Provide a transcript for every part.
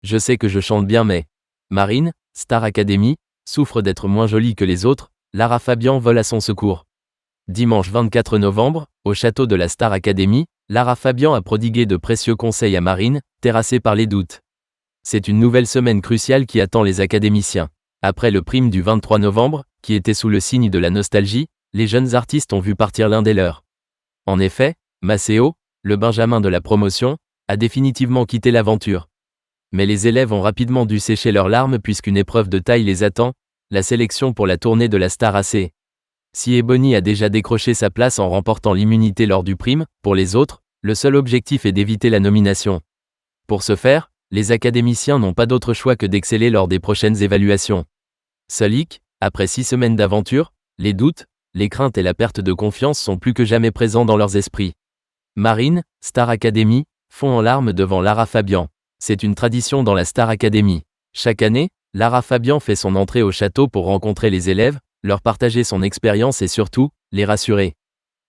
Je sais que je chante bien mais... Marine, Star Academy, souffre d'être moins jolie que les autres, Lara Fabian vole à son secours. Dimanche 24 novembre, au château de la Star Academy, Lara Fabian a prodigué de précieux conseils à Marine, terrassée par les doutes. C'est une nouvelle semaine cruciale qui attend les académiciens. Après le prime du 23 novembre, qui était sous le signe de la nostalgie, les jeunes artistes ont vu partir l'un des leurs. En effet, Maceo, le Benjamin de la promotion, a définitivement quitté l'aventure. Mais les élèves ont rapidement dû sécher leurs larmes puisqu'une épreuve de taille les attend, la sélection pour la tournée de la Star AC. Si Ebony a déjà décroché sa place en remportant l'immunité lors du prime, pour les autres, le seul objectif est d'éviter la nomination. Pour ce faire, les académiciens n'ont pas d'autre choix que d'exceller lors des prochaines évaluations. Seul après 6 semaines d'aventure, les doutes, les craintes et la perte de confiance sont plus que jamais présents dans leurs esprits. Marine, Star Academy, fond en larmes devant Lara Fabian. C'est une tradition dans la Star Academy. Chaque année, Lara Fabian fait son entrée au château pour rencontrer les élèves, leur partager son expérience et surtout, les rassurer.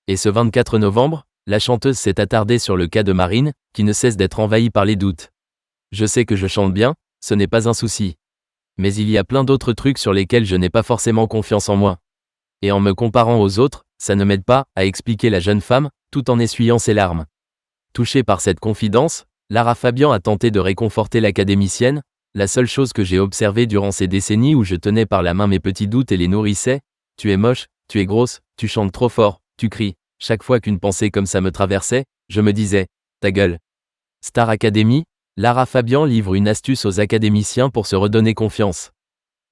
Et ce 24 novembre, la chanteuse s'est attardée sur le cas de Marine, qui ne cesse d'être envahie par les doutes. Je sais que je chante bien, ce n'est pas un souci. Mais il y a plein d'autres trucs sur lesquels je n'ai pas forcément confiance en moi. Et en me comparant aux autres, ça ne m'aide pas, a expliqué la jeune femme, tout en essuyant ses larmes. Touchée par cette confidence, Lara Fabian a tenté de réconforter l'académicienne. La seule chose que j'ai observée durant ces décennies où je tenais par la main mes petits doutes et les nourrissais, tu es moche, tu es grosse, tu chantes trop fort, tu cries. Chaque fois qu'une pensée comme ça me traversait, je me disais, ta gueule. Star Academy, Lara Fabian livre une astuce aux académiciens pour se redonner confiance.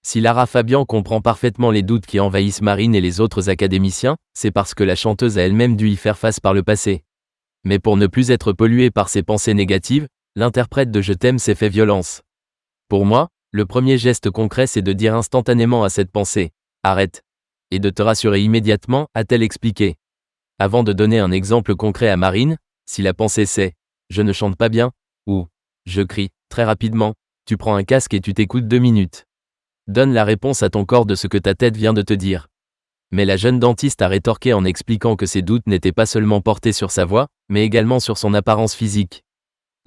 Si Lara Fabian comprend parfaitement les doutes qui envahissent Marine et les autres académiciens, c'est parce que la chanteuse a elle-même dû y faire face par le passé. Mais pour ne plus être polluée par ces pensées négatives, l'interprète de Je t'aime s'est fait violence. Pour moi, le premier geste concret c'est de dire instantanément à cette pensée « Arrête !» et de te rassurer immédiatement, a-t-elle expliqué. Avant de donner un exemple concret à Marine, si la pensée c'est « Je ne chante pas bien » ou « Je crie », très rapidement, tu prends un casque et tu t'écoutes 2 minutes. Donne la réponse à ton corps de ce que ta tête vient de te dire. Mais la jeune dentiste a rétorqué en expliquant que ses doutes n'étaient pas seulement portés sur sa voix, mais également sur son apparence physique.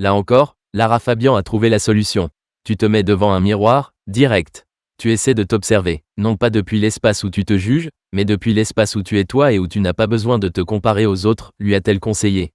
Là encore, Lara Fabian a trouvé la solution. Tu te mets devant un miroir, direct. Tu essaies de t'observer, non pas depuis l'espace où tu te juges, mais depuis l'espace où tu es toi et où tu n'as pas besoin de te comparer aux autres, lui a-t-elle conseillé.